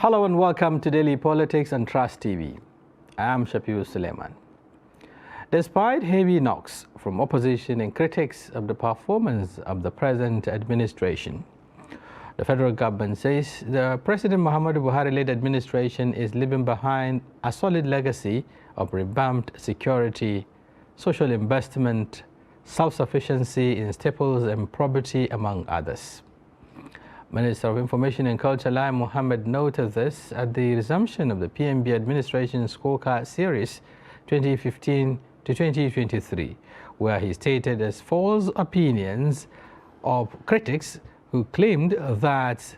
Hello and welcome to Daily Politics on Trust TV. I'm Shafiu Suleiman. Despite heavy knocks from opposition and critics of the performance of the present administration, the federal government says the President Muhammadu Buhari-led administration is leaving behind a solid legacy of revamped security, social investment, self-sufficiency in staples and property, among others. Minister of Information and Culture Lai Mohammed noted this at the resumption of the PMB administration scorecard series 2015 to 2023, where he stated as false opinions of critics who claimed that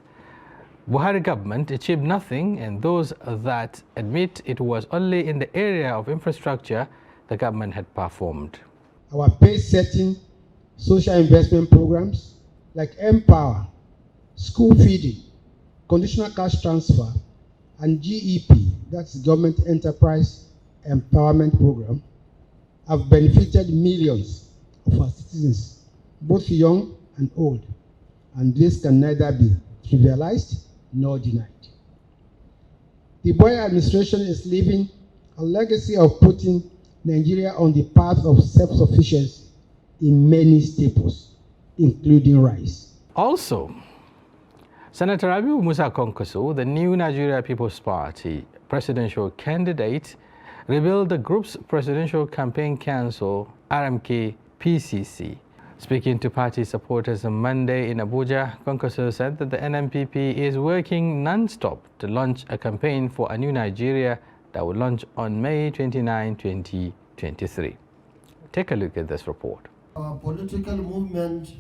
Buhari government achieved nothing, and those that admit it was only in the area of infrastructure the government had performed. Our pace-setting social investment programs like Empower, school feeding, conditional cash transfer, and GEP, that's Government Enterprise Empowerment Program, have benefited millions of our citizens, both young and old, and this can neither be trivialized nor denied. The Buhari administration is leaving a legacy of putting Nigeria on the path of self-sufficiency in many staples, including rice. Also, Senator Abiu Musa Kwankwaso, the new Nigeria People's Party presidential candidate, revealed the group's presidential campaign council, RMK PCC. Speaking to party supporters on Monday in Abuja, Kwankwaso said that the NNPP is working non-stop to launch a campaign for a new Nigeria that will launch on May 29, 2023. Take a look at this report. Our political movement,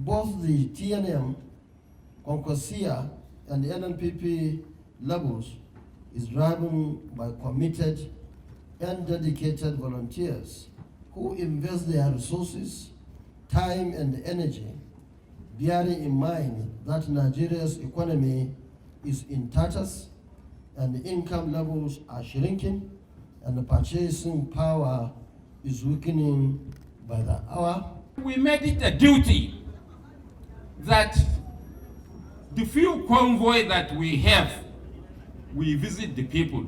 both the TNM, Kwankwasia, and the NNPP levels, is driven by committed and dedicated volunteers who invest their resources, time, and energy, bearing in mind that Nigeria's economy is in tatters and income levels are shrinking and the purchasing power is weakening by the hour. We made it a duty that the few convoy that we have, we visit the people.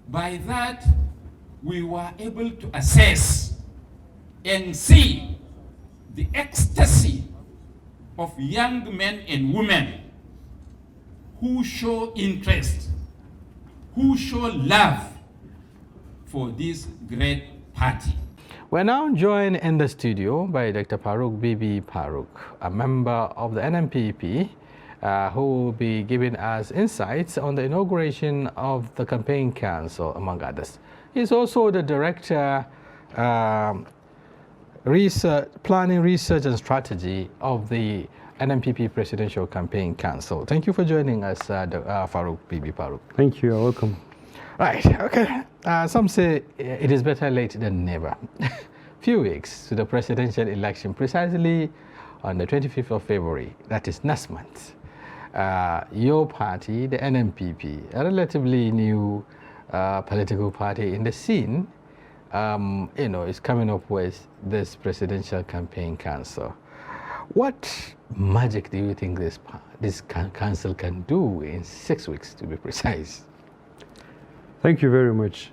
By that, we were able to assess and see the ecstasy of young men and women who show interest, who show love for this great party. We're now joined in the studio by Dr. Farouk Bibi Farouk, a member of the NNPP, who will be giving us insights on the inauguration of the campaign council, among others. He's also the director, planning, research, and strategy of the NNPP Presidential Campaign Council. Thank you for joining us, Farouk Bibi Farouk. Thank you. You're welcome. Right. Okay. Some say it is better late than never. Few weeks to the presidential election, precisely on the 25th of February. That is next month. Your party, the NNPP, a relatively new political party in the scene, is coming up with this presidential campaign council. What magic do you think this council can do in 6 weeks, to be precise? Thank you very much.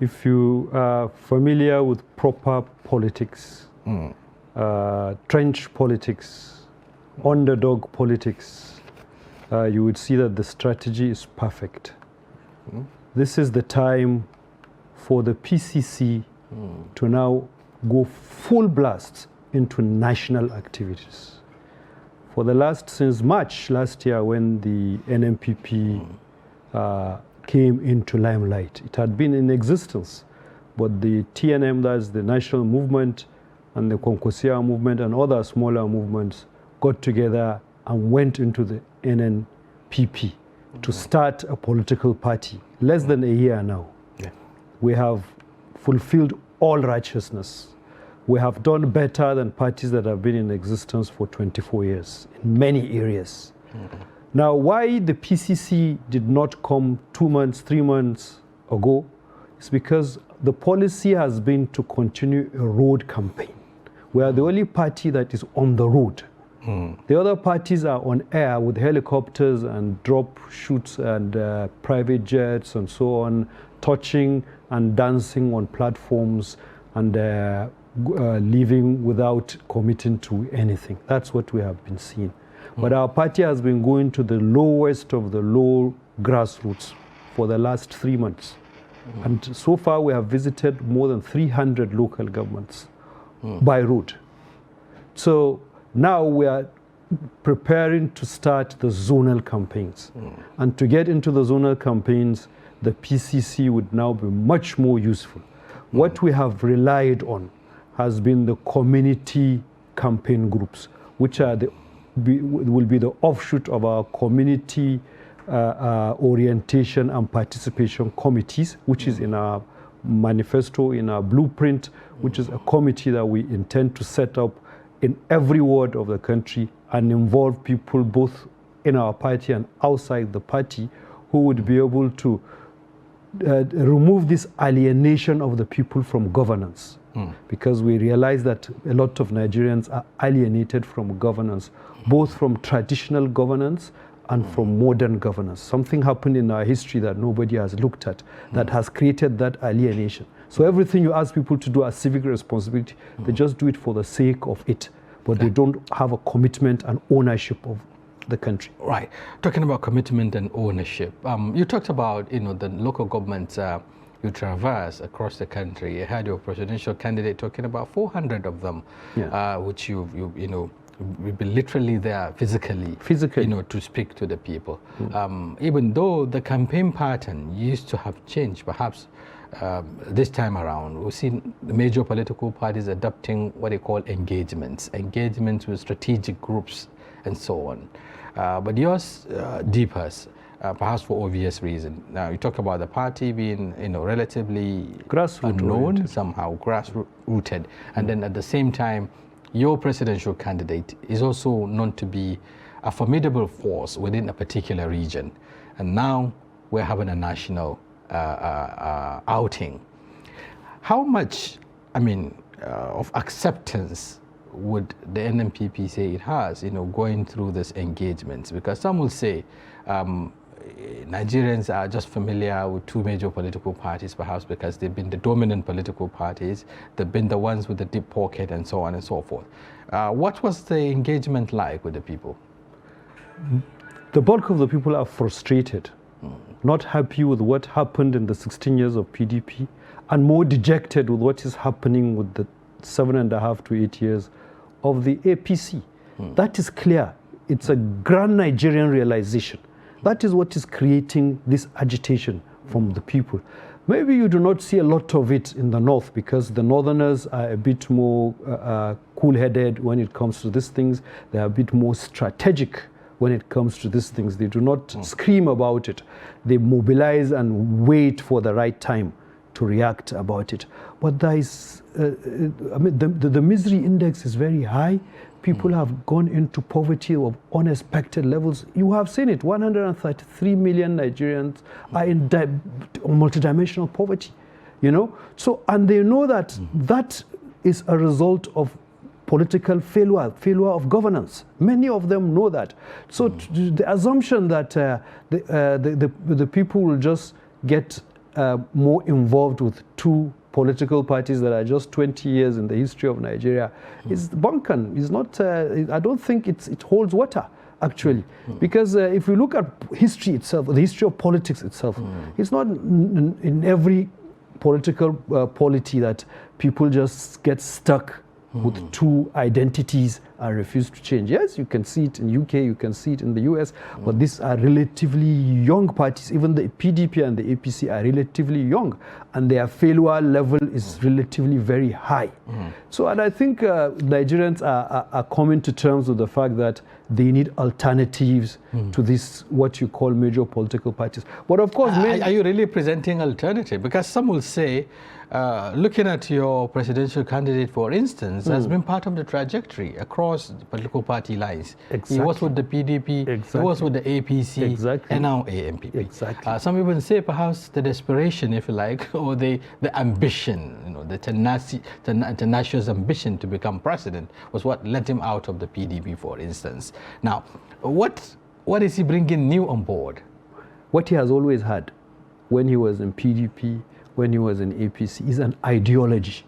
If you are familiar with proper politics, trench politics, underdog politics, you would see that the strategy is perfect. This is the time for the PCC to now go full blast into national activities. For the since March last year, when the NNPP came into limelight, it had been in existence, but the TNM, that's the national movement, and the Kwankwasia movement and other smaller movements got together and went into the NNPP to start a political party. Less than a year now. Yeah. We have fulfilled all righteousness. We have done better than parties that have been in existence for 24 years in many areas. Now, why the PCC did not come 2 months, 3 months ago is because the policy has been to continue a road campaign. We are the only party that is on the road. The other parties are on air with helicopters and drop shoots and private jets and so on, touching and dancing on platforms and leaving without committing to anything. That's what we have been seeing. But our party has been going to the lowest of the low grassroots for the last 3 months. And so far we have visited more than 300 local governments by road. So now we are preparing to start the zonal campaigns. And to get into the zonal campaigns, the PCC would now be much more useful. What we have relied on has been the community campaign groups, which are will be the offshoot of our community orientation and participation committees, which is in our manifesto, in our blueprint, which is a committee that we intend to set up in every ward of the country and involve people both in our party and outside the party who would be able to remove this alienation of the people from governance. Because we realize that a lot of Nigerians are alienated from governance, both from traditional governance and from modern governance. Something happened in our history that nobody has looked at that has created that alienation. So everything you ask people to do as civic responsibility, they just do it for the sake of it, but they don't have a commitment and ownership of the country. Right. Talking about commitment and ownership, you talked about the local governments you traverse across the country. You had your presidential candidate talking about 400 of them, which you've been literally there physically, to speak to the people. Even though the campaign pattern used to have changed, perhaps this time around, we've seen the major political parties adopting what they call engagements with strategic groups and so on. But yours differs, perhaps for obvious reasons. Now, you talk about the party being, relatively unknown, somehow grassrooted, and then at the same time, your presidential candidate is also known to be a formidable force within a particular region. And now we're having a national outing. How much, of acceptance would the NNPP say it has, going through these engagements? Because some will say Nigerians are just familiar with two major political parties, perhaps because they've been the dominant political parties, they've been the ones with the deep pocket and so on and so forth. What was the engagement like with the people? The bulk of the people are frustrated, not happy with what happened in the 16 years of PDP, and more dejected with what is happening with the 7.5 to 8 years of the APC. That is clear. It's a grand Nigerian realization. That is what is creating this agitation from the people. Maybe you do not see a lot of it in the north because the northerners are a bit more cool-headed when it comes to these things. They are a bit more strategic when it comes to these things. They do not scream about it. They mobilize and wait for the right time to react about it. But there is, the misery index is very high. People have gone into poverty of unexpected levels. You have seen it. 133 million Nigerians are in multidimensional poverty, So, and they know that that is a result of political failure of governance. Many of them know that. So the assumption that the people will just get more involved with two political parties that are just 20 years in the history of Nigeria is bunkum. Is not. I don't think it holds water, actually, because if we look at history itself, the history of politics itself, it's not in every political polity that people just get stuck with two identities and refuse to change. Yes, you can see it in UK, you can see it in the US, but these are relatively young parties. Even the PDP and the APC are relatively young, and their failure level is relatively very high. So, and I think Nigerians are coming to terms with the fact that they need alternatives to this, what you call major political parties. But of course, are you really presenting alternative? Because some will say, looking at your presidential candidate, for instance, has been part of the trajectory across across political party lines. Exactly. He was with the PDP, Exactly. he was with the APC, Exactly. and now ANPP. Exactly. Some even say perhaps the desperation, if you like, or the ambition, the tenacious ambition to become president was what led him out of the PDP, for instance. Now, what is he bringing new on board? What he has always had when he was in PDP, when he was in APC, is an ideology.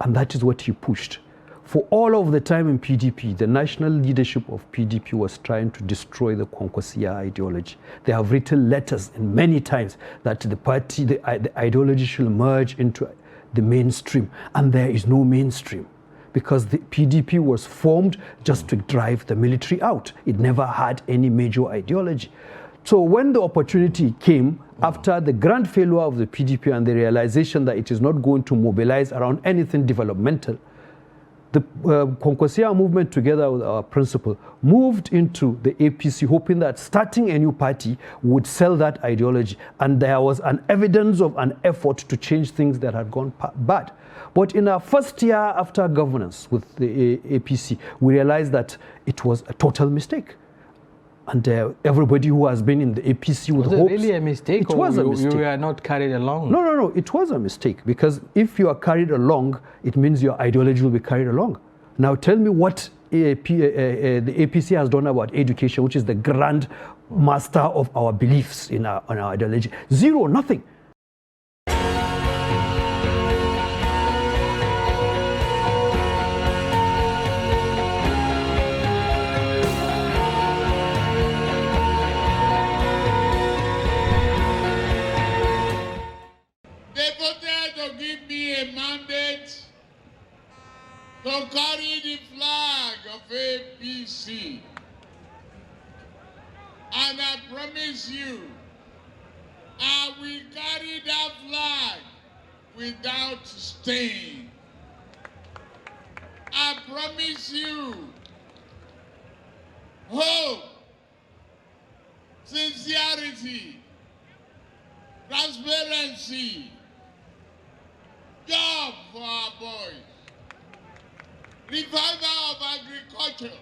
And that is what he pushed. For all of the time in PDP, the national leadership of PDP was trying to destroy the Konkosia ideology. They have written letters and many times that the party, the ideology should merge into the mainstream. And there is no mainstream because the PDP was formed just to drive the military out. It never had any major ideology. So when the opportunity came after the grand failure of the PDP and the realization that it is not going to mobilize around anything developmental, the Konkosia movement, together with our principal, moved into the APC, hoping that starting a new party would sell that ideology. And there was an evidence of an effort to change things that had gone bad. But in our first year after governance with the APC, we realized that it was a total mistake. And everybody who has been in the APC with hopes... Was it really a mistake? It was a mistake. You were not carried along? No. It was a mistake. Because if you are carried along, it means your ideology will be carried along. Now tell me what the APC has done about education, which is the grand master of our beliefs in our ideology. Zero, nothing. To carry the flag of APC. And I promise you, I will carry that flag without stain. I promise you, hope, sincerity, transparency, job for our boys, revival of agriculture,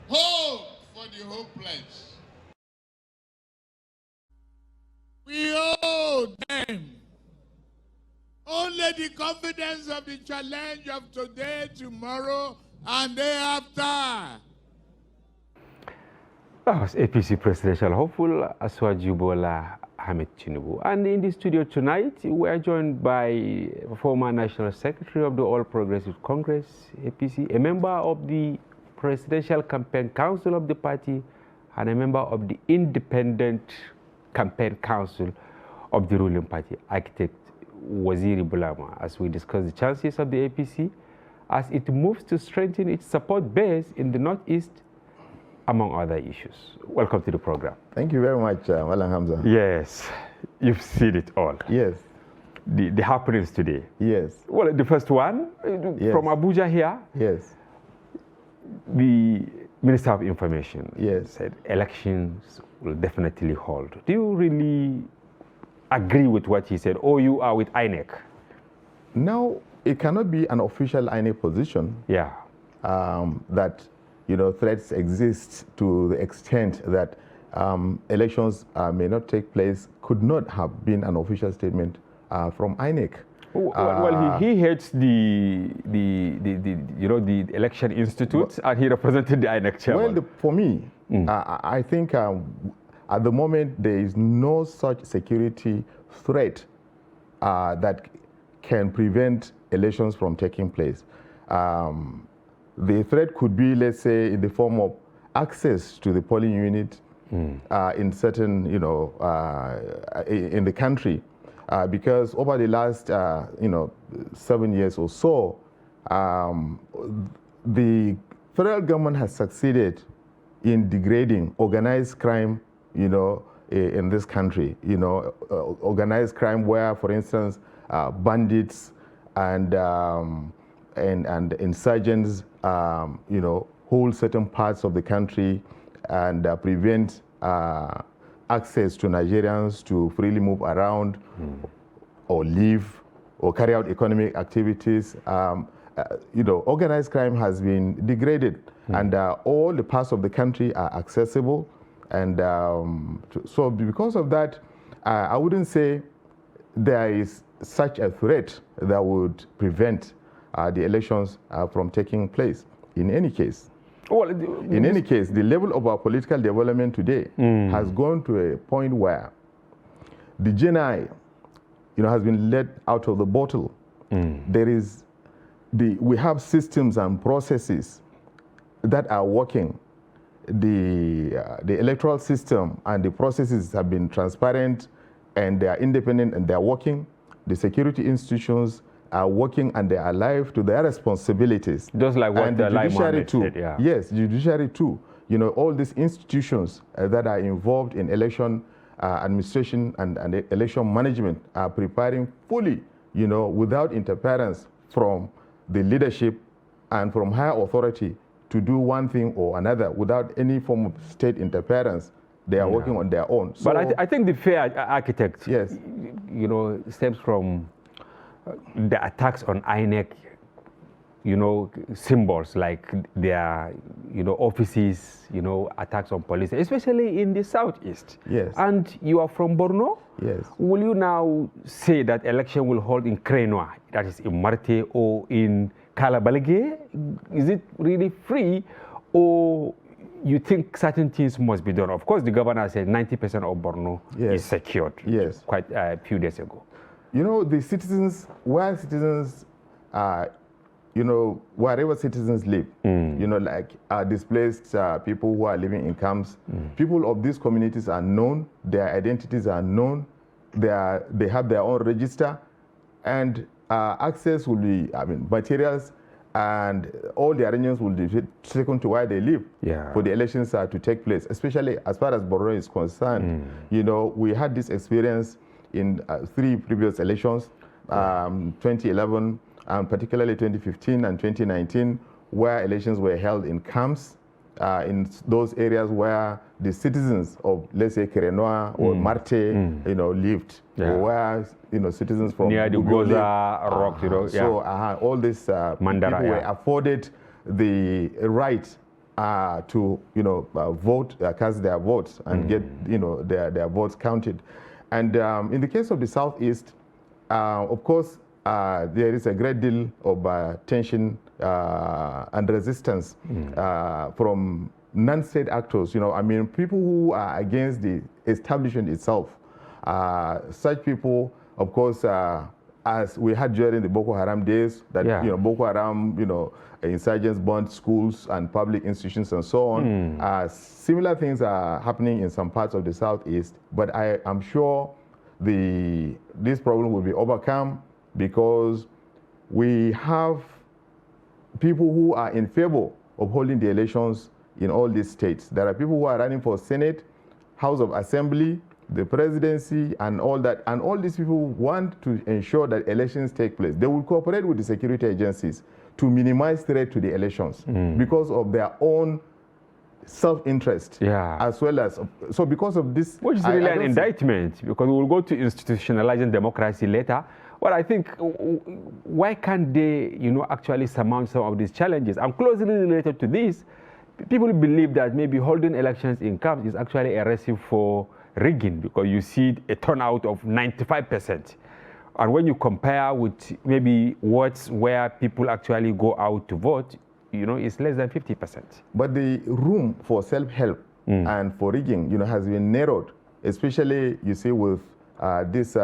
hope for the hopeless. We owe them only the confidence of the challenge of today, tomorrow, and day after. That was APC presidential hopeful Asuwaju Bola Ahmed Tinubu. And in the studio tonight, we are joined by former National Secretary of the All Progressive Congress, APC, a member of the Presidential Campaign Council of the party, and a member of the Independent Campaign Council of the ruling party, architect Waziri Bulama, as we discuss the chances of the APC as it moves to strengthen its support base in the Northeast, among other issues. Welcome to the program. Thank you very much, Malam Hamza. Yes, you've seen it all. Yes. The happenings today. Yes. Well, the first one, from Abuja here. Yes. The Minister of Information said elections will definitely hold. Do you really agree with what he said, or you are with INEC? Now, it cannot be an official INEC position. Yeah. That threats exist to the extent that elections may not take place could not have been an official statement from INEC. Well, he heads the Election Institute, and he represented the INEC chairman. Well, for me, I think at the moment there is no such security threat that can prevent elections from taking place. The threat could be, let's say, in the form of access to the polling unit in certain, in the country. Because over the last, 7 years or so, the federal government has succeeded in degrading organized crime, in this country. Organized crime where, for instance, bandits and insurgents, hold certain parts of the country and prevent access to Nigerians to freely move around or live or carry out economic activities. organized crime has been degraded, and all the parts of the country are accessible. And so because of that, I wouldn't say there is such a threat that would prevent the elections from taking place in any case. Well, in any case, the level of our political development today has gone to a point where the GNI, has been let out of the bottle. We have systems and processes that are working. The electoral system and the processes have been transparent, and they are independent, and they are working. The security institutions are working, and they are alive to their responsibilities. Just like what the judiciary too. Said, yeah. Yes, judiciary too. All these institutions that are involved in election administration and election management are preparing fully, without interference from the leadership and from higher authority to do one thing or another without any form of state interference. They are working on their own. So, but I think the fair architect, yes, stems from the attacks on INEC, symbols like their, offices, attacks on police, especially in the southeast. Yes. And you are from Borno? Yes. Will you now say that election will hold in Krenwa, that is in Marte, or in Kalabalge? Is it really free, or you think certain things must be done? Of course, the governor said 90% of Borno is secured. Yes. Quite a few days ago. The citizens, where citizens wherever citizens live, like displaced people who are living in camps, people of these communities are known, their identities are known, they have their own register, and access will be, materials and all the arrangements will be taken to where they live for the elections to take place, especially as far as Borno is concerned. We had this experience in 3 previous elections, 2011, and particularly 2015 and 2019, where elections were held in camps, in those areas where the citizens of, let's say, Kerenoa or Marte, lived, or where, citizens from near the Goza Rock, So all these Mandara, people were afforded the right to, vote, cast their votes and get, their votes counted. And in the case of the Southeast, of course, there is a great deal of tension and resistance from non-state actors. People who are against the establishment itself. Such people, of course, as we had during the Boko Haram days, that Boko Haram, insurgents burned schools and public institutions and so on. Similar things are happening in some parts of the Southeast, but I am sure this problem will be overcome, because we have people who are in favor of holding the elections in all these states. There are people who are running for Senate, House of Assembly, the presidency, and all that. And all these people want to ensure that elections take place. They will cooperate with the security agencies to minimize threat to the elections because of their own self-interest, as well as, so because of this... Which is really an indictment, because we will go to institutionalizing democracy later. Well, I think, why can't they, actually surmount some of these challenges? And closely related to this, people believe that maybe holding elections in camps is actually a recipe for rigging, because you see a turnout of 95%. And when you compare with maybe wards where people actually go out to vote, it's less than 50%. But the room for self-help and for rigging, has been narrowed, especially, you see, with this...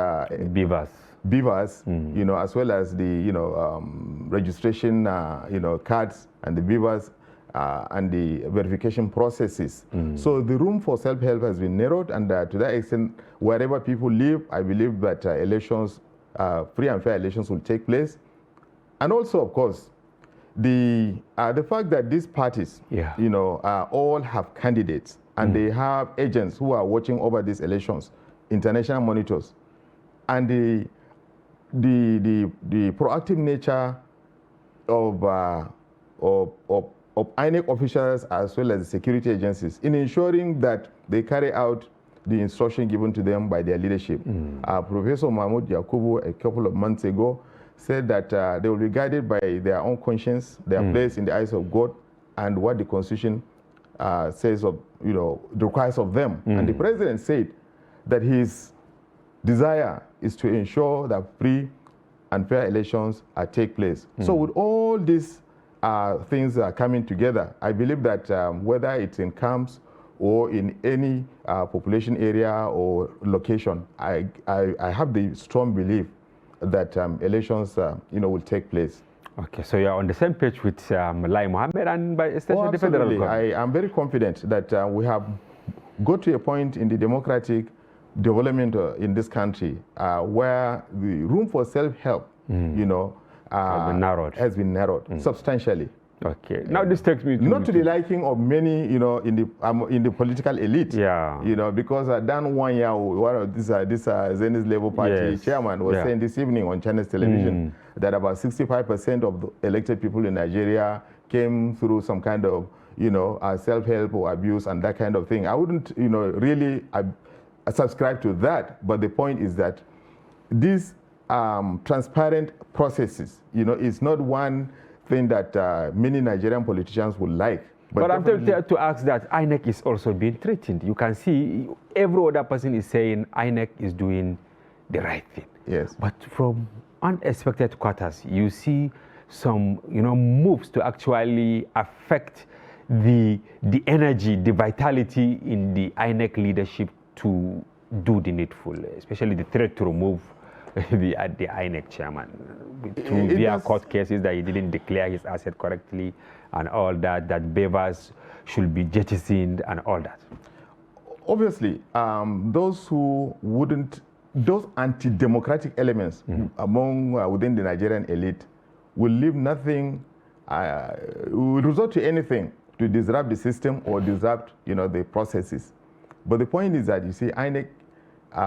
beavers, as well as the, registration, cards and the beavers and the verification processes. So the room for self-help has been narrowed, and to that extent, wherever people live, I believe that elections, free and fair elections will take place. And also, of course, the fact that these parties, all have candidates, and they have agents who are watching over these elections, international monitors, and the proactive nature of INEC officials as well as the security agencies in ensuring that they carry out the instruction given to them by their leadership. Professor Mahmoud Yakubu, a couple of months ago, said that they will be guided by their own conscience, their place in the eyes of God, and what the Constitution says of, requires of them. And the president said that his desire is to ensure that free and fair elections take place. So with all these things coming together, I believe that whether it's in camps or in any population area or location, I have the strong belief that elections will take place. Okay, so you're on the same page with Lai Mohammed and by extension the federal government. I am very confident that we have got to a point in the democratic development in this country where the room for self-help, has been narrowed substantially. Okay. Now this takes me to not to the liking of many, in the political elite. Yeah. Because Dan Wanya, one of this Zenith Labour Party chairman, was saying this evening on Channels Television that about 65% of the elected people in Nigeria came through some kind of, self-help or abuse and that kind of thing. I wouldn't, really subscribe to that. But the point is that these transparent processes, is not one thing that many Nigerian politicians would like. But I'm tempted to ask that INEC is also being threatened. You can see every other person is saying INEC is doing the right thing. Yes. But from unexpected quarters, you see some, moves to actually affect the energy, the vitality in the INEC leadership to do the needful, especially the threat to remove the INEC chairman via court cases that he didn't declare his asset correctly and all that beavers should be jettisoned and all that. Obviously, those anti-democratic elements within the Nigerian elite will leave nothing, will resort to anything to disrupt the system or disrupt, the processes. But the point is that, INEC,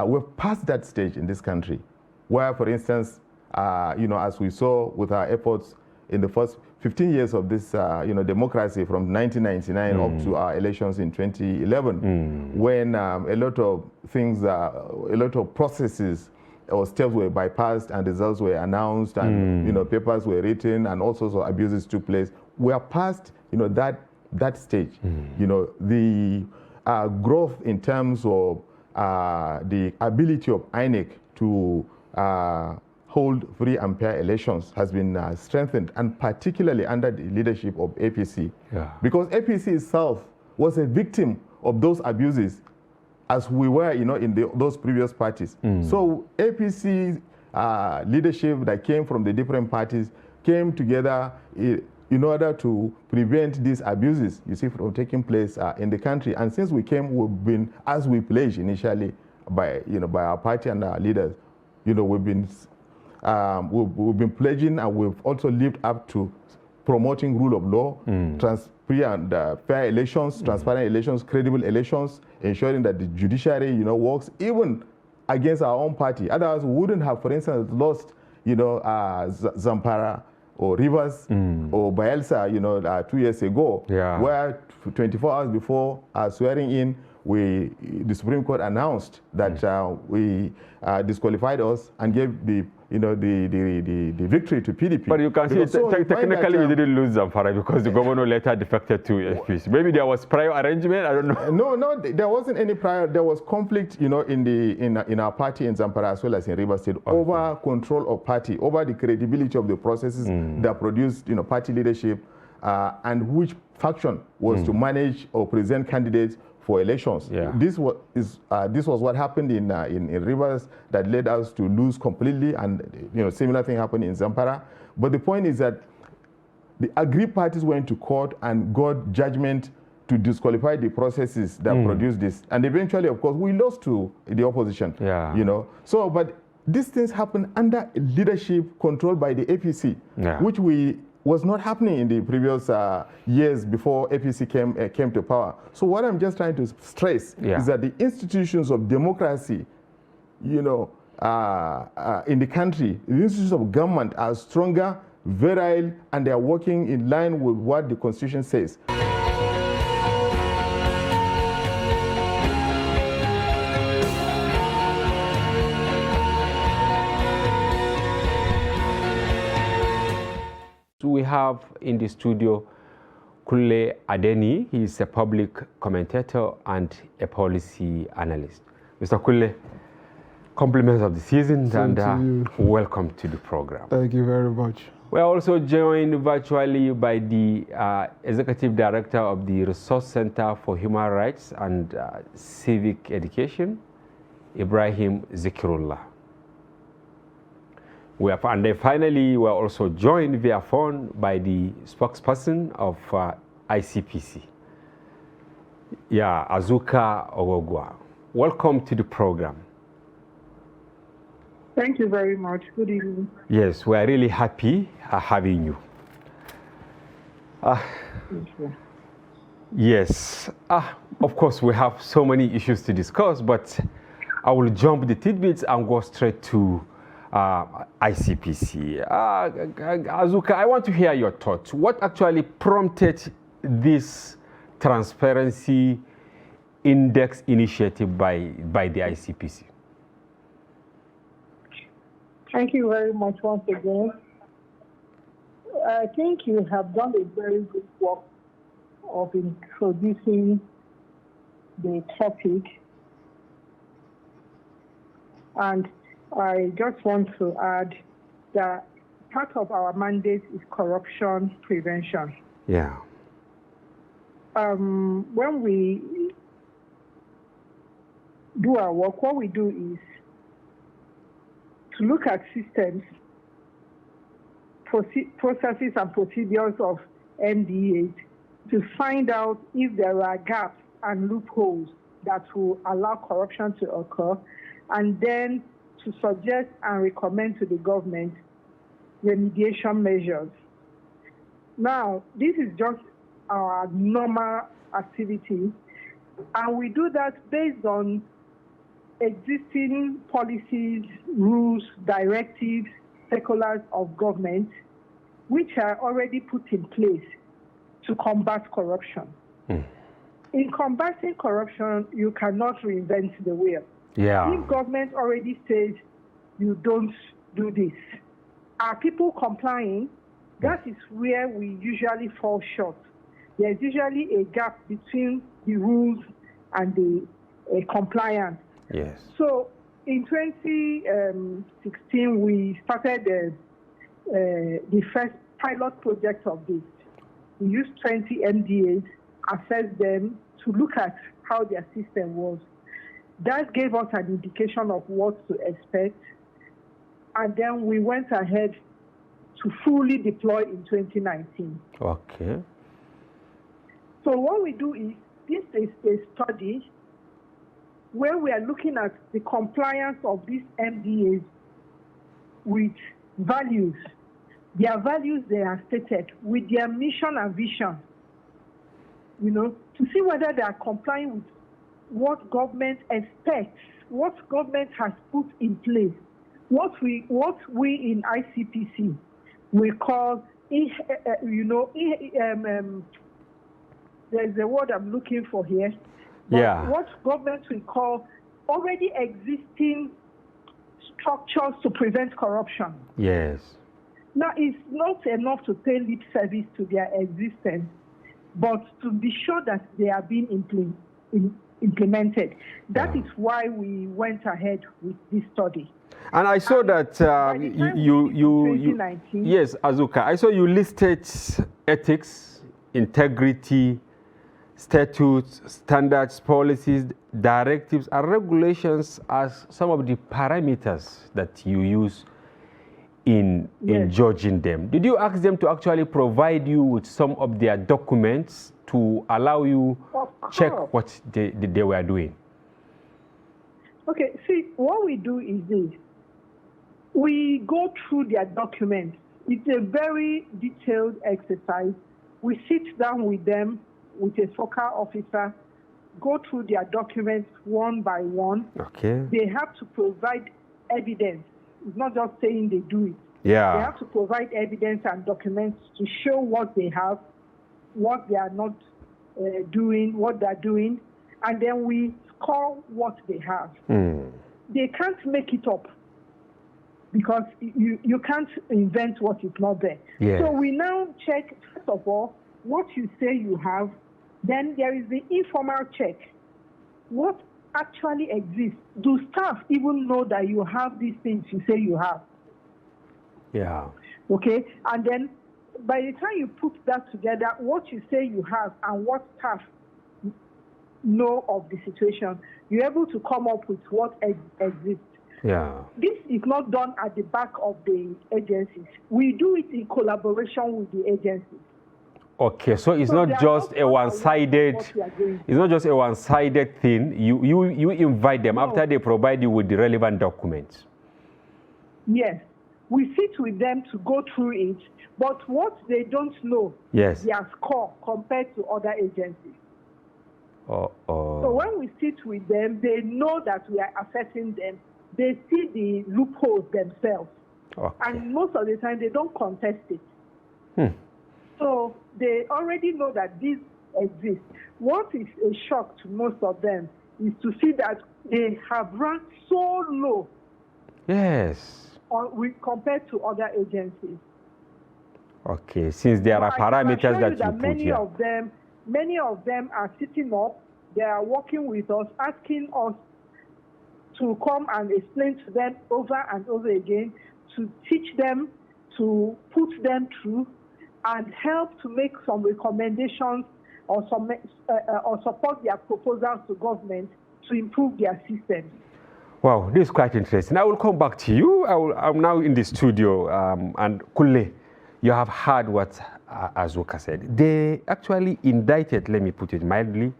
we've passed that stage in this country, where, for instance, as we saw with our efforts in the first 15 years of this, democracy from 1999 up to our elections in 2011, when a lot of things, a lot of processes or steps were bypassed and results were announced and, papers were written and all sorts of abuses took place. We are past, that stage. The growth in terms of the ability of INEC to hold free and fair elections has been strengthened, and particularly under the leadership of APC. Because APC itself was a victim of those abuses as we were, in those previous parties. So APC leadership that came from the different parties came together in order to prevent these abuses, from taking place in the country. And since we came, we've been, as we pledged initially by our party and our leaders, we've been pledging, and we've also lived up to promoting rule of law, free and fair elections, transparent elections, credible elections, ensuring that the judiciary, works even against our own party. Otherwise, we wouldn't have, for instance, lost, Zamfara or Rivers or Bayelsa, 2 years ago, where 24 hours before swearing in, the Supreme Court announced that we disqualified us and gave the victory to PDP. But you can see, technically you didn't lose Zamfara because the governor later defected to FPC. Maybe there was prior arrangement, I don't know. No, there wasn't any prior. There was conflict, in our party in Zamfara as well as in Rivers State over control of party, over the credibility of the processes that produced, party leadership, and which faction was to manage or present candidates for elections. This was what happened in Rivers that led us to lose completely, and similar thing happened in Zamfara. But the point is that the aggrieved parties went to court and got judgment to disqualify the processes that produced this, and eventually, of course, we lost to the opposition. So, but these things happened under leadership controlled by the APC, which was not happening in the previous years before APC came to power. So what I'm just trying to stress is that the institutions of democracy, in the country, the institutions of government are stronger, virile, and they are working in line with what the Constitution says. have in the studio Kunle Adeni. He is a public commentator and a policy analyst. Mr. Kunle, compliments of the season and welcome to the program. Thank you very much. We are also joined virtually by the Executive Director of the Resource Center for Human Rights and Civic Education, Ibrahim Zikirullah. And then finally, we are also joined via phone by the spokesperson of ICPC, Azuka Ogogwa. Welcome to the program. Thank you very much. Good evening. Yes, we are really happy having you. Thank you. Yes, of course, we have so many issues to discuss, but I will jump the tidbits and go straight to ICPC. Azuka, I want to hear your thoughts. What actually prompted this transparency index initiative by the ICPC? Thank you very much once again. I think you have done a very good work of introducing the topic. And I just want to add that part of our mandate is corruption prevention. Yeah. When we do our work, what we do is to look at systems, processes and procedures of MDAs to find out if there are gaps and loopholes that will allow corruption to occur, and then to suggest and recommend to the government remediation measures. Now, this is just our normal activity, and we do that based on existing policies, rules, directives, circulars of government, which are already put in place to combat corruption. In combating corruption, you cannot reinvent the wheel. Yeah. If government already says you don't do this, are people complying? That is where we usually fall short. There's usually a gap between the rules and the compliance. Yes. So in 2016, we started the first pilot project of this. We used 20 MDAs, assessed them to look at how their system was. That gave us an indication of what to expect. And then we went ahead to fully deploy in 2019. Okay. So what we do is, this is a study where we are looking at the compliance of these MDAs with values. Their values, they are stated, with their mission and vision, to see whether they are complying with what government expects, what government has put in place, what we in ICPC we call, there's a word I'm looking for here. Yeah. What government we call already existing structures to prevent corruption. Yes. Now, it's not enough to pay lip service to their existence, but to be sure that they are being implemented. That is why we went ahead with this study. And I saw that yes, Azuka, I saw you listed ethics, integrity, statutes, standards, policies, directives, and regulations as some of the parameters that you use in judging them. Did you ask them to actually provide you with some of their documents to allow you check what they were doing? Okay, see, what we do is this. We go through their documents. It's a very detailed exercise. We sit down with them, with a focal officer, go through their documents one by one. Okay. They have to provide evidence. It's not just saying they do it. Yeah. They have to provide evidence and documents to show what they have, what they are not doing, what they're doing, and then we score what they have. They can't make it up. because you can't invent what is not there. Yes. So we now check, first of all, what you say you have. Then there is the informal check. What actually exists? Do staff even know that you have these things you say you have? Yeah. Okay, and then by the time you put that together, what you say you have and what staff know of the situation, you're able to come up with what exists. Yeah. This is not done at the back of the agencies. We do it in collaboration with the agencies. Okay, so it's not just a one-sided. It's not just a one-sided thing. You invite them after they provide you with the relevant documents. Yes, we sit with them to go through it, but what they don't know, yes, their score compared to other agencies. So when we sit with them, they know that we are assessing them. They see the loopholes themselves. Okay. And most of the time, they don't contest it. So they already know that this exists. What is a shock to most of them is to see that they have ranked so low. Yes. Compared to other agencies. Okay, since there are parameters that you put many here. Many of them are sitting up, they are working with us, asking us to come and explain to them over and over again, to teach them, to put them through, and help to make some recommendations or support their proposals to government to improve their systems. Wow, this is quite interesting. I will come back to you. I'm now in the studio, and Kule, you have heard what Azuka said. They actually indicted, let me put it mildly,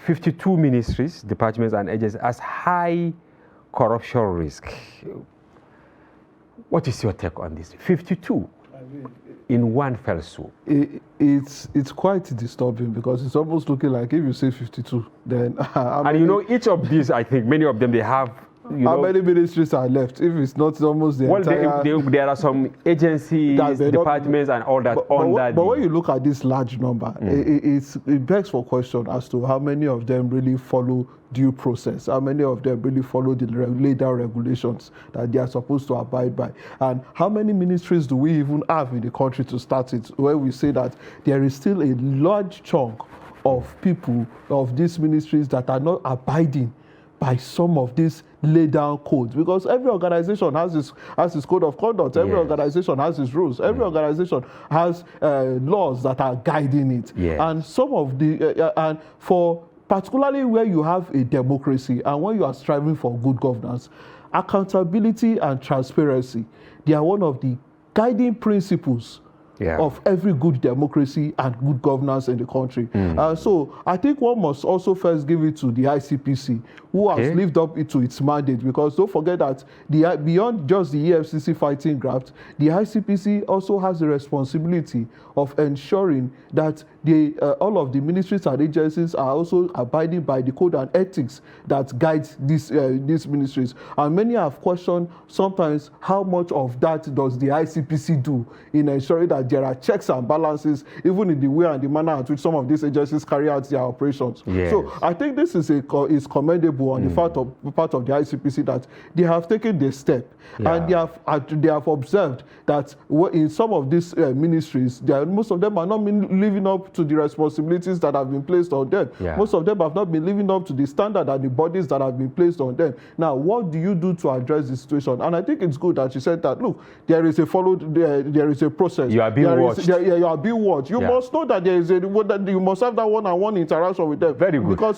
52 ministries, departments, and agencies as high corruption risk. What is your take on this? 52 in one fell swoop. It's quite disturbing because it's almost looking like if you say 52, then and you know, each of these, I think many of them, they have. How many ministries are left? If it's not almost the entire... there are some agencies, departments, and all that but when you look at this large number, it begs for question as to how many of them really follow due process, how many of them really follow the laid down regulations that they are supposed to abide by, and how many ministries do we even have in the country to start it, where we say that there is still a large chunk of people of these ministries that are not abiding by some of these laid down codes, because every organization has its code of conduct, every organization has its rules, every organization has laws that are guiding it, and some of the and for particularly where you have a democracy and when you are striving for good governance, accountability and transparency, they are one of the guiding principles of every good democracy and good governance in the country. So I think one must also first give it to the ICPC, who has lived up to its mandate, because don't forget that beyond just the EFCC fighting graft, the ICPC also has the responsibility of ensuring that all of the ministries and agencies are also abiding by the code and ethics that guides these ministries. And many have questioned sometimes how much of that does the ICPC do in ensuring that there are checks and balances, even in the way and the manner in which some of these agencies carry out their operations. So I think this is commendable on the part of the ICPC that they have taken this step, and they have observed that in some of these ministries, most of them are not living up to the responsibilities that have been placed on them. Most of them have not been living up to the standard and the bodies that have been placed on them. Now, what do you do to address the situation? And I think it's good that you said that, look, there is a process. You are being watched. You are being watched. You must know that you must have that one-on-one interaction with them. Very good. Because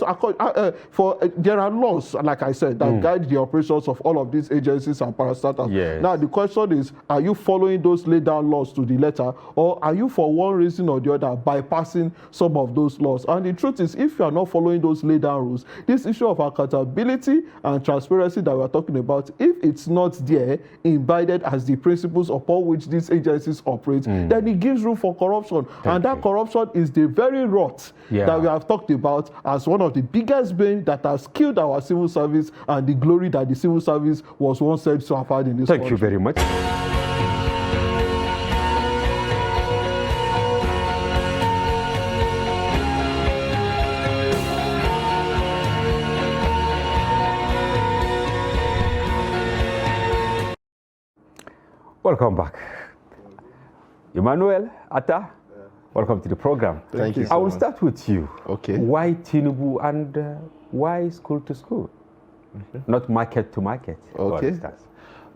there are laws, like I said, that guide the operations of all of these agencies and parastatals. Now, the question is, are you following those laid down laws to the letter, or are you, for one reason or the other, bypassing some of those laws? And the truth is, if you are not following those laid down rules, this issue of accountability and transparency that we are talking about, if it's not there, embedded as the principles upon which these agencies operate, then it gives room for corruption. That corruption is the very rot that we have talked about as one of the biggest bane that has killed our civil service and the glory that the civil service was once said to have had in this country. Thank you very much. Welcome back. Emmanuel, Atta, welcome to the program. Thank you. I will start with you. Okay. Why Tinubu and why school to school? Not market to market. Okay.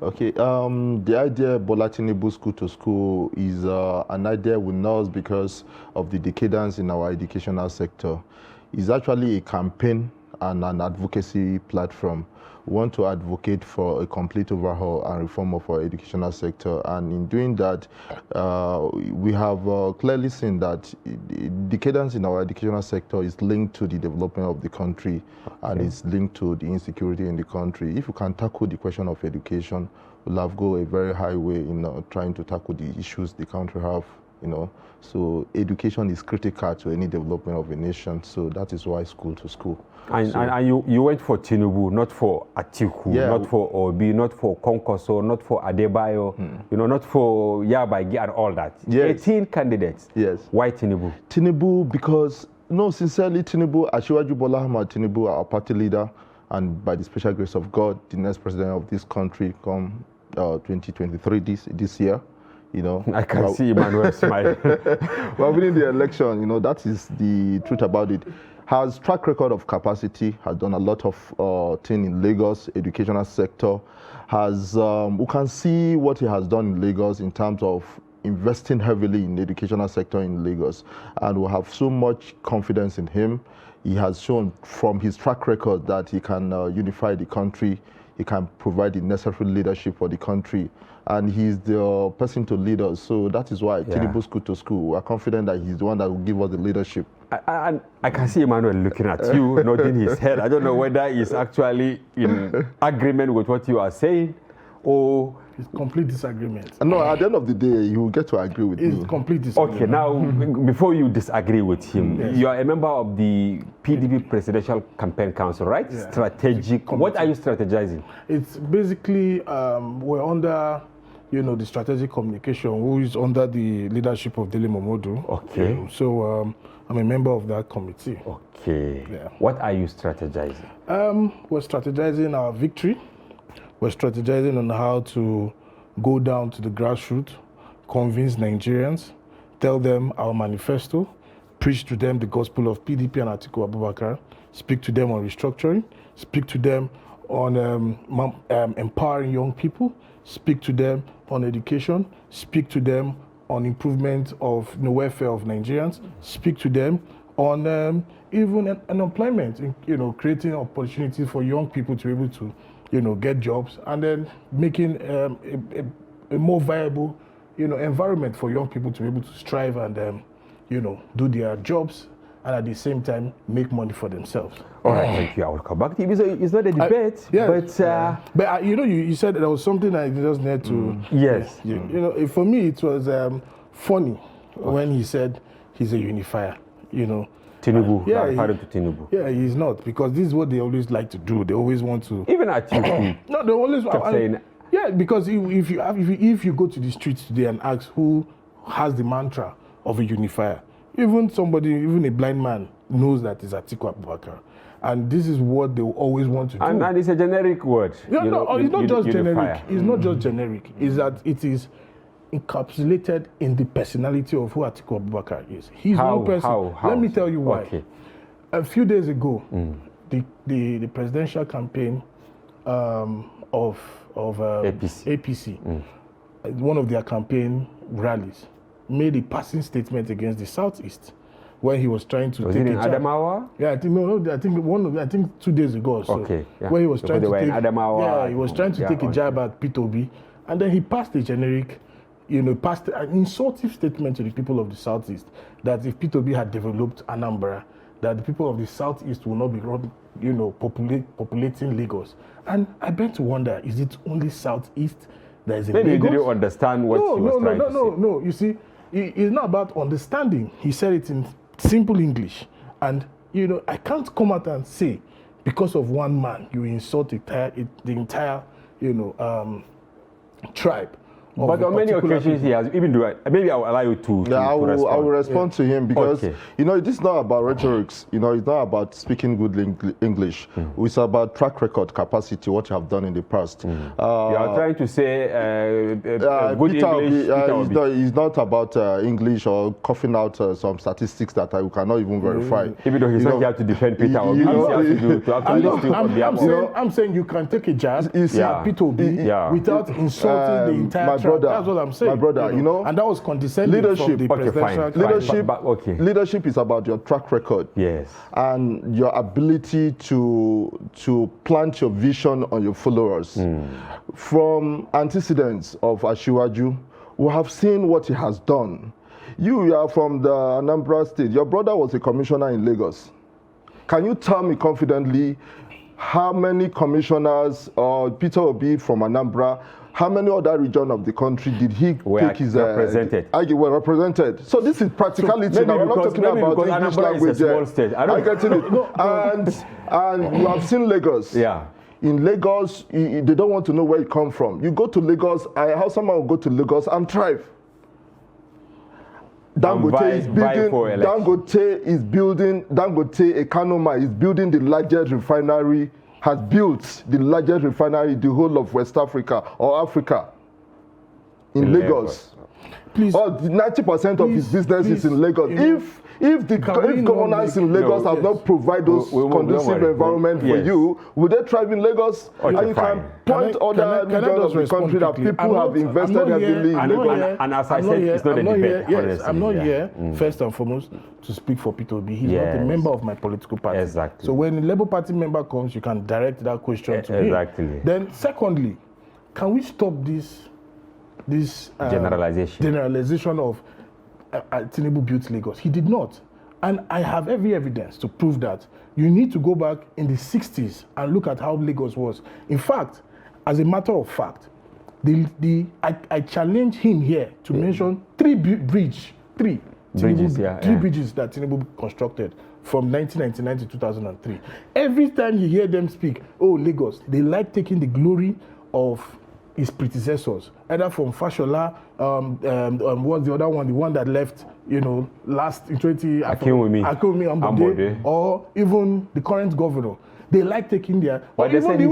Okay. The idea Bola Tinubu school to school is an idea with us because of the decadence in our educational sector. It's actually a campaign and an advocacy platform. We want to advocate for a complete overhaul and reform of our educational sector. And in doing that, we have clearly seen that decadence in our educational sector is linked to the development of the country, and it's linked to the insecurity in the country. If we can tackle the question of education, we'll have go a very high way in trying to tackle the issues the country have, So education is critical to any development of a nation. So that is why school to school. And you went for Tinubu, not for Atiku, not for Obi, not for Konkoso, not for Adebayo, not for Yabaigi and all that. Yes. 18 candidates. Yes. Why Tinubu? Tinubu because, sincerely, Tinubu, Asiwaju Bola Ahmed Tinubu, our party leader, and by the special grace of God, the next president of this country come 2023 this year. I can see Emmanuel smile. We're winning the election, that is the truth about it. Has track record of capacity, has done a lot of things in Lagos, educational sector, we can see what he has done in Lagos in terms of investing heavily in the educational sector in Lagos. And we have so much confidence in him. He has shown from his track record that he can unify the country, he can provide the necessary leadership for the country, and he's the person to lead us. So that is why Tinubu school to school, we're confident that he's the one that will give us the leadership. I can see Emmanuel looking at you, nodding his head. I don't know whether he's actually in agreement with what you are saying, or it's complete disagreement. No, at the end of the day, you will get to agree with me. It's complete disagreement. Okay, now, before you disagree with him, you are a member of the PDP Presidential Campaign Council, right? Yeah. Strategic. Committee. What are you strategizing? It's basically, we're under, the strategic communication, who is under the leadership of Dele Momodu. Okay. So I'm a member of that committee. Okay. Yeah. What are you strategizing? We're strategizing our victory. We're strategizing on how to go down to the grassroots, convince Nigerians, tell them our manifesto, preach to them the gospel of PDP and Atiku Abubakar, speak to them on restructuring, speak to them on empowering young people, speak to them on education, speak to them on improvement of the welfare of Nigerians, speak to them on even unemployment, creating opportunities for young people to be able to get jobs, and then making a more viable, environment for young people to be able to strive and, do their jobs, and at the same time make money for themselves. All right, thank you. I will come back to you. It's not a debate, but you said there was something I just need to. Yes. For me it was funny when he said he's a unifier. Tinubu, referring to Tinubu. Yeah, he's not, because this is what they always like to do. They always want to. Even at you. No, they always kept saying. Yeah, because if you go to the streets today and ask who has the mantra of a unifier, even a blind man knows that it's Atiku Abubakar, and this is what they always want to do. And it's a generic word. It's not just generic. It's not just generic. It's that it is encapsulated in the personality of who Atiku Abubakar is. He's one person. How? Let me tell you why. Okay. A few days ago, the presidential campaign of APC, one of their campaign rallies, made a passing statement against the Southeast when he was trying to take it in Adamawa? Yeah, I think 2 days ago or so. Okay. Yeah. Where he was trying to take Adamawa, he was trying to take a jab at P2B, and then he passed a generic, passed an insulting statement to the people of the Southeast that if P2B had developed Anambra, that the people of the Southeast will not be populating Lagos. And I began to wonder, is it only Southeast that is in Lagos? Maybe you didn't understand what he was trying to say. No. You see, it's not about understanding. He said it in simple English. And, I can't come out and say, because of one man, you insult the entire tribe of But a on many particular occasions, he has even do. Maybe I'll allow you to. Yeah, I will respond to him because Okay. this is not about rhetorics. It's not about speaking good English. It's about track record capacity, what you have done in the past. You are trying to say good Peter English. It's not about English or coughing out some statistics that I cannot even verify. Even though he's not here to defend Peter Obi, I'm saying you can take a jab at Peter Obi without insulting the entire track. That's what I'm saying. My brother, and that was condescending from the presidential Leadership is about your track record. Yes. And your ability to plant your vision on your followers. From antecedents of Asiwaju, we have seen what he has done. You are from the Anambra State. Your brother was a commissioner in Lagos. Can you tell me confidently how many commissioners or Peter Obi from Anambra, how many other regions of the country did he take his represented? Were represented. So this is practicality. So now we're not talking about English language. Is a small state. I get it. And you have seen Lagos. Yeah. In Lagos, they don't want to know where you come from. You go to Lagos, how someone will go to Lagos and thrive. Dangote Ekanoma is building the largest refinery, has built the largest refinery in the whole of West Africa or Africa in Lagos. Please, 90% of his business is in Lagos. If governors in Lagos have not provided those conducive environment for you, will they thrive in Lagos? Okay, and you can point other regions of the country that people have invested heavily in Lagos. And as I said, it's not a debate. Yes, I'm not here, first and foremost, to speak for Peter Obi. He's not a member of my political party. Exactly. So when a Labour Party member comes, you can direct that question to him. Exactly. Then secondly, can we stop this generalization of Tinubu built Lagos? He did not. And I have every evidence to prove that. You need to go back in the 60s and look at how Lagos was. In fact, as a matter of fact, I challenge him here to mention three bridges that Tinubu constructed from 1999 to 2003. Every time you hear them speak, oh, Lagos, they like taking the glory of his predecessors, either from Fashola, what's the other one, the one that left, last in 20... Akinwumi Ambode, or even the current governor. They like taking their... But even the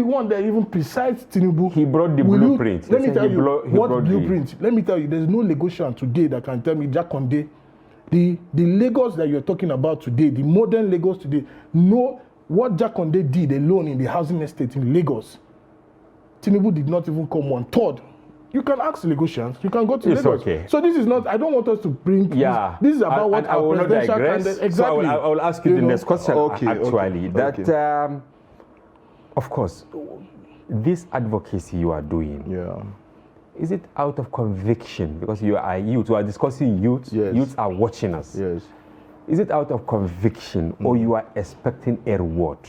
one that even presides Tinubu... He brought the blueprint. Let me tell you, what blueprint? Let me tell you, there's no Lagosian today that can tell me, Jakonde, the Lagos that you're talking about today, the modern Lagos today, know what Jakonde did alone in the housing estate in Lagos. Tinubu did not even come one third. You can ask Lagosians. You can go to Lagos. Okay. So this is not. I don't want us to bring. Yeah. This is about what our presidential candidate. Exactly. So I will ask you the next question. Of course, this advocacy you are doing. Yeah. Is it out of conviction because you are youth? We are discussing youth. Yes. Youths are watching us. Yes. Is it out of conviction or you are expecting a reward?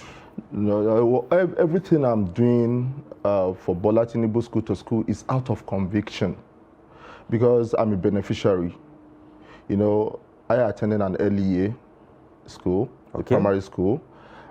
No, everything I'm doing for Bola Tinubu School to School is out of conviction because I'm a beneficiary. I attended an LEA school, a primary school,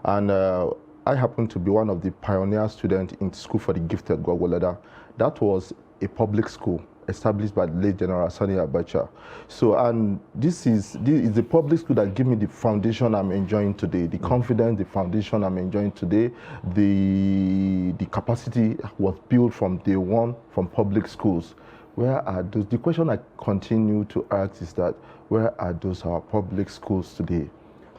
and I happened to be one of the pioneer students in School for the Gifted, Gwagwalada. That was a public school established by the late General Sani Abacha. So, and this is the public school that gave me the foundation I'm enjoying today, the confidence, the foundation I'm enjoying today, the capacity was built from day one from public schools. Where are those? The question I continue to ask is that, where are those our public schools today?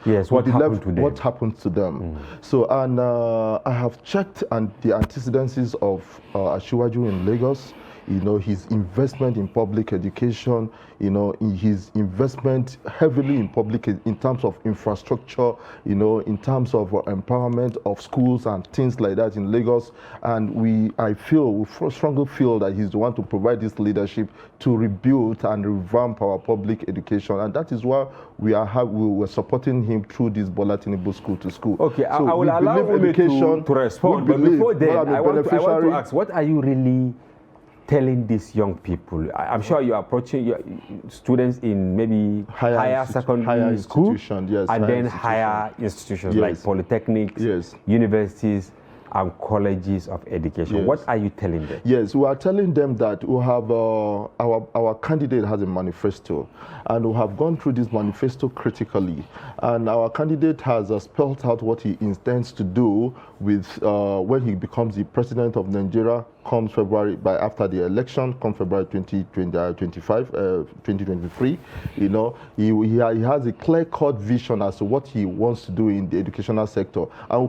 Yes, what happened to them? What happened to them? So, and I have checked the antecedents of Asiwaju in Lagos. His investment in public education, his investment heavily in in terms of infrastructure, in terms of empowerment of schools and things like that in Lagos. And we strongly feel that he's the one to provide this leadership to rebuild and revamp our public education. And that is why we were supporting him through this Bola Tinubu School to School. Okay, so I will allow you to respond. But before then, I want to ask, what are you really telling these young people? I'm sure you're approaching your students in maybe higher secondary school, institutions, yes, and then higher institutions like polytechnics, yes, universities, colleges of education. Yes. What are you telling them? Yes, we are telling them that we have our candidate has a manifesto, and we have gone through this manifesto critically, and our candidate has spelled out what he intends to do with when he becomes the president of Nigeria comes February, after the election, come February 2023. You know, he has a clear-cut vision as to what he wants to do in the educational sector, and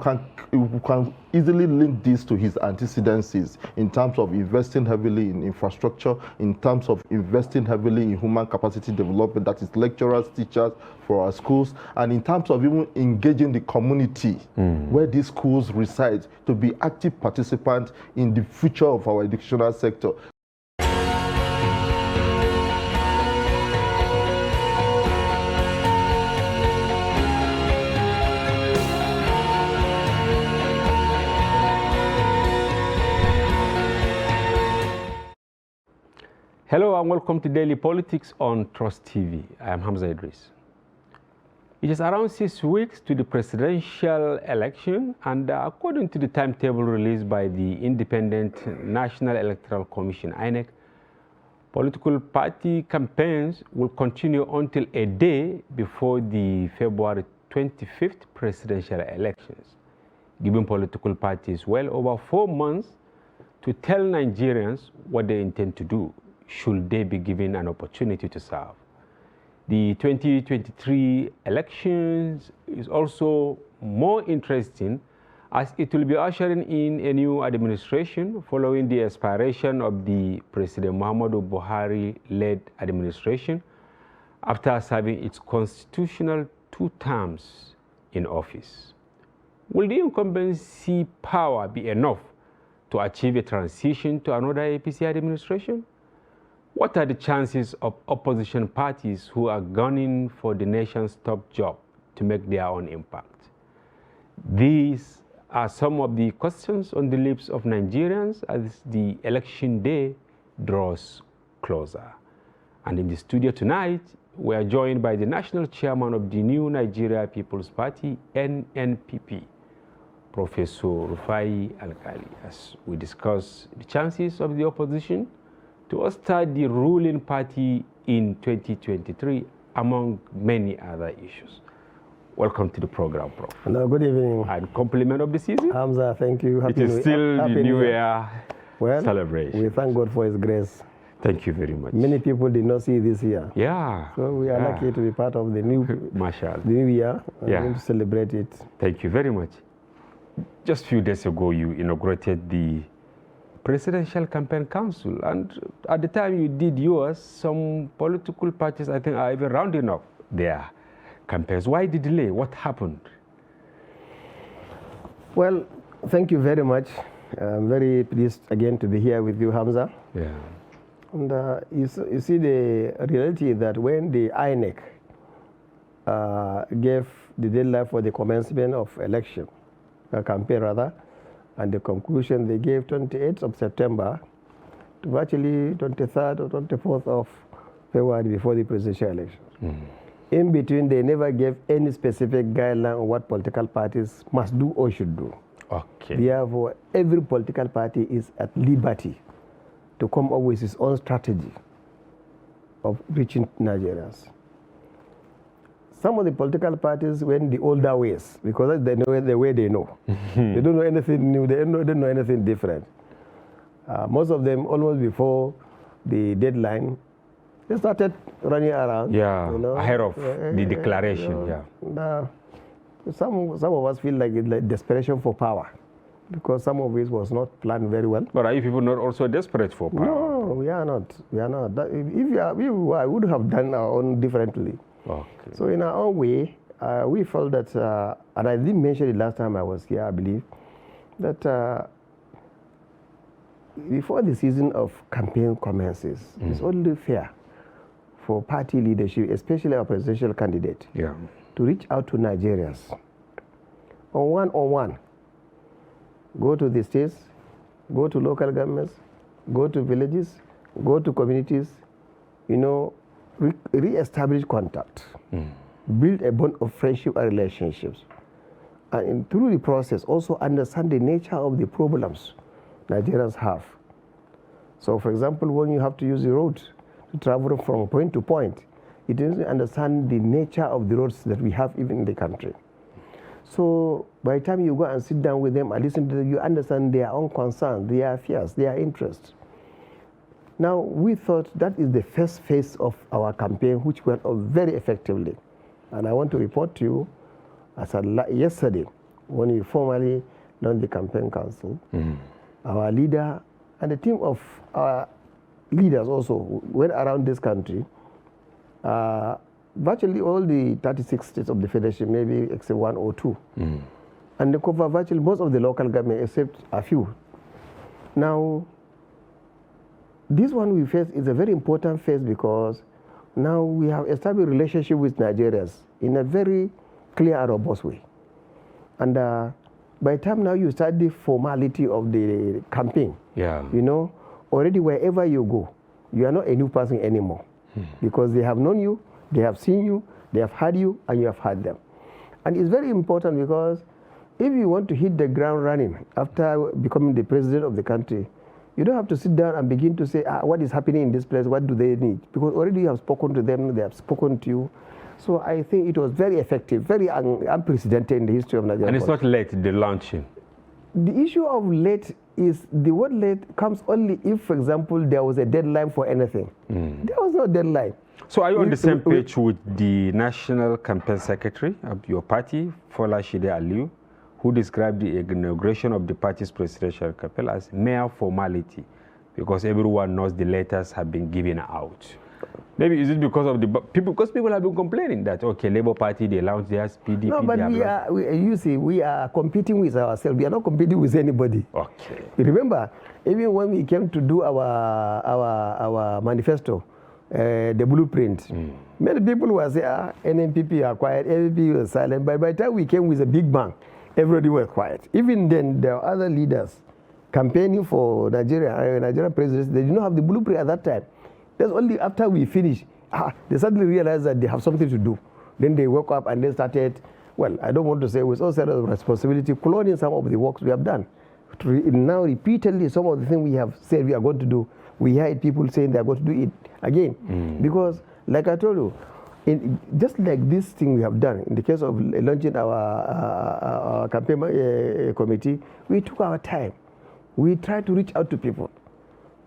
we can easily link this to his antecedents in terms of investing heavily in infrastructure, in terms of investing heavily in human capacity development, that is lecturers, teachers for our schools, and in terms of even engaging the community where these schools reside to be active participants in the future of our educational sector. Hello and welcome to Daily Politics on Trust TV. I am Hamza Idris. It is around 6 weeks to the presidential election, and according to the timetable released by the Independent National Electoral Commission, INEC, political party campaigns will continue until a day before the February 25th presidential elections, giving political parties well over 4 months to tell Nigerians what they intend to do, should they be given an opportunity to serve. The 2023 elections is also more interesting as it will be ushering in a new administration following the expiration of the President Muhammadu Buhari-led administration after serving its constitutional 2 terms in office. Will the incumbency power be enough to achieve a transition to another APC administration? What are the chances of opposition parties who are gunning for the nation's top job to make their own impact? These are some of the questions on the lips of Nigerians as the election day draws closer. And in the studio tonight, we are joined by the national chairman of the New Nigeria People's Party, NNPP, Professor Rufai Alkali, as we discuss the chances of the opposition to oust the ruling party in 2023, among many other issues. Welcome to the program, Prof. Hello, good evening. And compliment of the season. Hamza, thank you. It is still the New Year celebration. We thank God for His grace. Thank you very much. Many people did not see this year. Yeah. So we are lucky to be part of the new, the new year and going to celebrate it. Thank you very much. Just a few days ago, you inaugurated the Presidential Campaign Council, and at the time you did yours, some political parties, I think, are even rounding up their campaigns. Why the delay? What happened? Well, thank you very much. I'm very pleased again to be here with you, Hamza. Yeah. And you see the reality that when the INEC gave the deadline for the commencement of election, campaign rather, and the conclusion they gave 28th of September to actually 23rd or 24th of February before the presidential elections. In between, they never gave any specific guideline on what political parties must do or should do. Okay. Therefore, every political party is at liberty to come up with its own strategy of reaching Nigerians. Some of the political parties went the older ways because they know the way they know. They don't know anything new. They don't know anything different. Most of them, almost before the deadline, they started running around. Yeah, you know, ahead of the declaration. Some of us feel like it's like desperation for power because some of it was not planned very well. But are you people not also desperate for power? No, we are not. We are not. We would have done our own differently. Okay. So in our own way, we felt that, and I didn't mention it last time I was here, I believe, that before the season of campaign commences, it's only fair for party leadership, especially our presidential candidate, to reach out to Nigerians on one-on-one. Go to the states, go to local governments, go to villages, go to communities, you know, re-establish contact, build a bond of friendship and relationships, and through the process also understand the nature of the problems Nigerians have. So for example, when you have to use the road to travel from point to point, it is to understand the nature of the roads that we have even in the country. So by the time you go and sit down with them and listen to them, you understand their own concerns, their fears, their interests. Now, we thought that is the first phase of our campaign, which went off very effectively. And I want to report to you, as yesterday, when we formally launched the campaign council, our leader and a team of our leaders also went around this country, virtually all the 36 states of the Federation, maybe except 1 or 2. And they cover virtually most of the local government, except a few. Now, this one we face is a very important phase because now we have established a relationship with Nigerians in a very clear and robust way. And by the time now you start the formality of the campaign, you know, already wherever you go, you are not a new person anymore because they have known you, they have seen you, they have heard you, and you have heard them. And it's very important because if you want to hit the ground running after becoming the president of the country, you don't have to sit down and begin to say, what is happening in this place, what do they need? Because already you have spoken to them, they have spoken to you. So I think it was very effective, very unprecedented in the history of Nigeria. And it's not late, the launching. The issue of late is, the word late comes only if, for example, there was a deadline for anything. There was no deadline. So are you on the same page with the National Campaign Secretary of your party, Fola Shide Aliyu, who described the inauguration of the party's presidential campaign as mere formality because everyone knows the letters have been given out? Maybe is it because of the people? Because people have been complaining that, okay, Labour Party, they launched theirs, PDP. No, but you see, we are competing with ourselves. We are not competing with anybody. Okay. Remember, even when we came to do our manifesto, the blueprint, many people were saying, NNPP are quiet, NNPP was silent. But by the time we came with a big bang, everybody was quiet. Even then, there were other leaders campaigning for Nigerian presidency. They did not have the blueprint at that time. That's only after we finished, they suddenly realized that they have something to do. Then they woke up and they started, well, I don't want to say with all set of responsibility, cloning some of the works we have done. Now, repeatedly, some of the things we have said we are going to do, we heard people saying they are going to do it again. Because, like I told you, just like this thing we have done, in the case of launching our campaign committee, we took our time. We tried to reach out to people,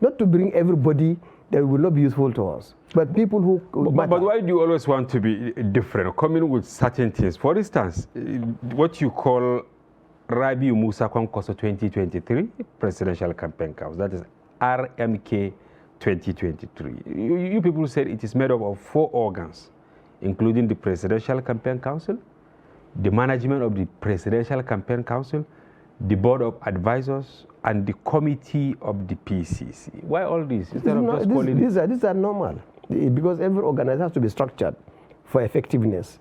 not to bring everybody that will not be useful to us, but people who but why do you always want to be different, coming with certain things? For instance, what you call Rabiu Musa Kwankwaso 2023 Presidential Campaign Council, that is RMK 2023. You people said it is made up of 4 organs, including the Presidential Campaign Council, the management of the Presidential Campaign Council, the Board of Advisors, and the Committee of the PCC. Why all this? These are normal, because every organization has to be structured for effectiveness.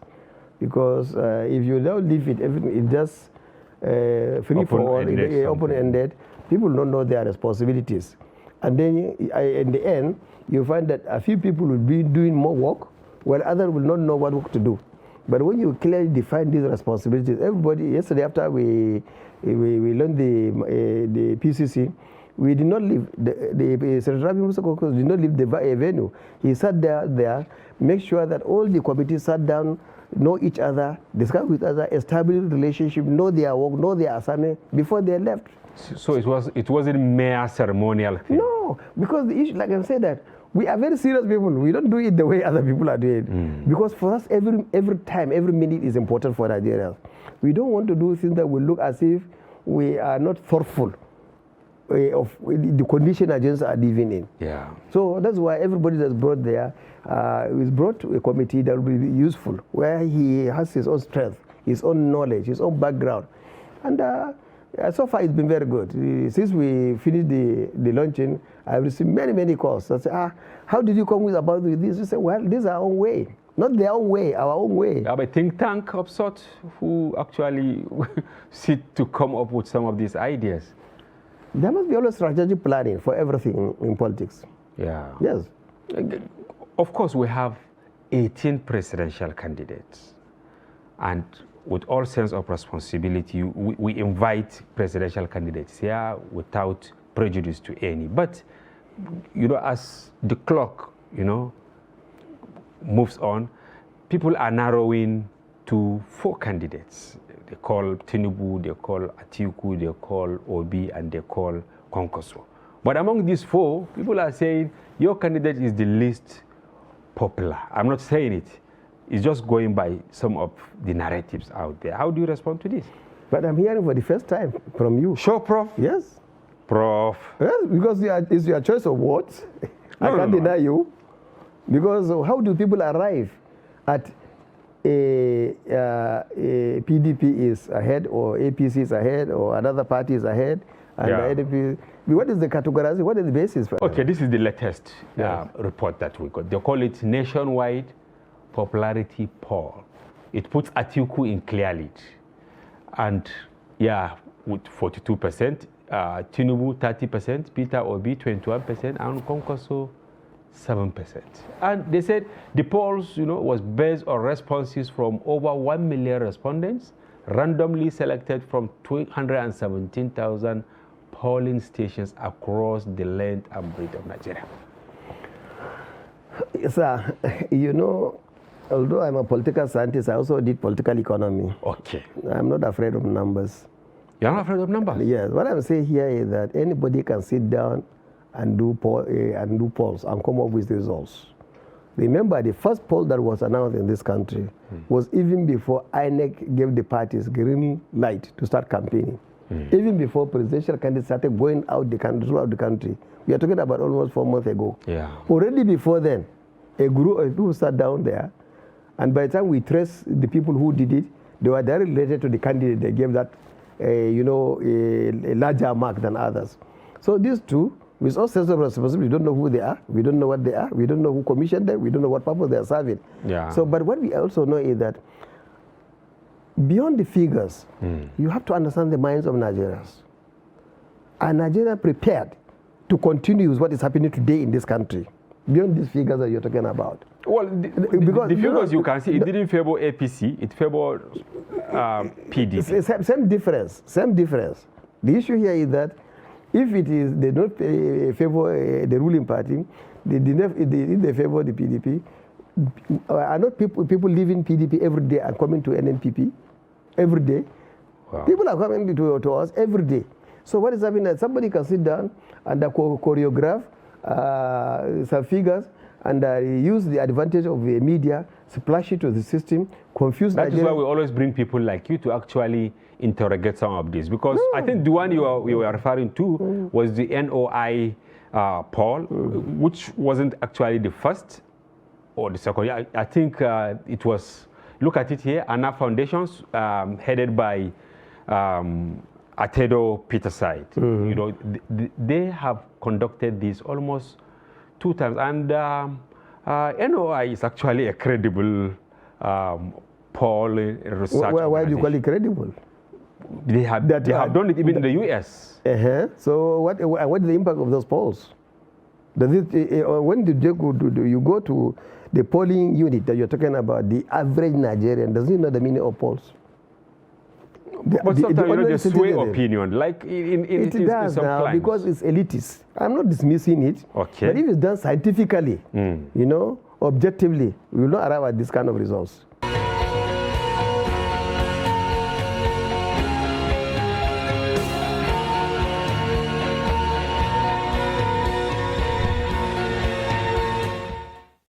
Because if you don't leave it, everything is just free for all, open-ended, people don't know their responsibilities. And then in the end, you find that a few people will be doing more work, while others will not know what work to do. But when you clearly define these responsibilities, everybody, yesterday after we learned the PCC, we did not leave, Senator Rabi Musa Kwankwaso did not leave the venue. He sat there, make sure that all the committees sat down, know each other, discuss with each other, establish relationship, know their work, know their assignment before they left. So it wasn't mere ceremonial thing? No, because the issue, like I said, that we are very serious people. We don't do it the way other people are doing it. Because for us, every time, every minute is important for Nigerians. We don't want to do things that will look as if we are not thoughtful of the condition Nigerians are living in. Yeah. So that's why everybody that's brought there is brought to a committee that will be useful, where he has his own strength, his own knowledge, his own background. And so far, it's been very good. Since we finished the launching, I've received many calls. I say, how did you come about with this? You say, well, this is our own way. Not their own way, our own way. Have a think tank of sorts who actually sit to come up with some of these ideas. There must be always strategic planning for everything in politics. Yeah. Yes. Of course, we have 18 presidential candidates. And with all sense of responsibility, we invite presidential candidates here without prejudice to any. But, you know, as the clock, you know, moves on, people are narrowing to 4 candidates. They call Tinubu, they call Atiku, they call Obi, and they call Konkoso. But among these 4, people are saying your candidate is the least popular. I'm not saying it. It's just going by some of the narratives out there. How do you respond to this? But I'm hearing for the first time from you. Sure, Prof? Yes. Prof? Yes, because it's your choice of words. I can't deny you. Because how do people arrive at a PDP is ahead, or APC is ahead, or another party is ahead, and the NNPP? What is the categorization? What is the basis for that? Okay, this is the latest report that we got. They call it Nationwide Popularity Poll. It puts Atiku in clear lead. And yeah, with 42%, Tinubu 30%, Peter Obi 21%, and Konkoso 7%. And they said the polls, you know, was based on responses from over 1 million respondents, randomly selected from 217,000 polling stations across the length and breadth of Nigeria. Sir, you know, although I'm a political scientist, I also did political economy. Okay. I'm not afraid of numbers. You're not afraid of numbers? Yes. What I'm saying here is that anybody can sit down and do polls and come up with results. Remember, the first poll that was announced in this country was even before INEC gave the parties green light to start campaigning. Even before presidential candidates started going out throughout the country. We are talking about almost 4 months ago. Yeah. Already before then, a group of people sat down there, and by the time we trace the people who did it, they were directly related to the candidate. They gave that, you know, a larger mark than others. So these two, with all sense of responsibility, we don't know who they are, we don't know what they are, we don't know who commissioned them, we don't know what purpose they are serving. Yeah. So, but what we also know is that beyond the figures, you have to understand the minds of Nigerians. Are Nigeria prepared to continue with what is happening today in this country? Beyond these figures that you're talking about. Well, the figures you can see, it didn't favor APC, it favored PDP. Same difference, same difference. The issue here is that if it is, they don't favor the ruling party, if they favor the PDP, are not people leaving PDP every day and coming to NNPP every day? Wow. People are coming to us every day. So what is happening is somebody can sit down and choreograph some figures and use the advantage of the media, splash it to the system, confuse That Nigeria. is why we always bring people like you to actually interrogate some of this. Because I think the one you were referring to was the NOI poll, which wasn't actually the first or the second. I think it was, look at it here, ANA Foundations, headed by Atedo Peterside. You know, they have conducted this almost 2 times, and NOI is actually a credible poll research. Why do you call it credible? They have done it even in the US. So what is the impact of those polls? Does it, when did you go to the polling unit that you're talking about, the average Nigerian, does he know the meaning of polls? But sometimes, you know, they sway opinion, like it does some now, climes. because it's elitist. I'm not dismissing it. Okay. But if it's done scientifically, you know, objectively, we will not arrive at this kind of results.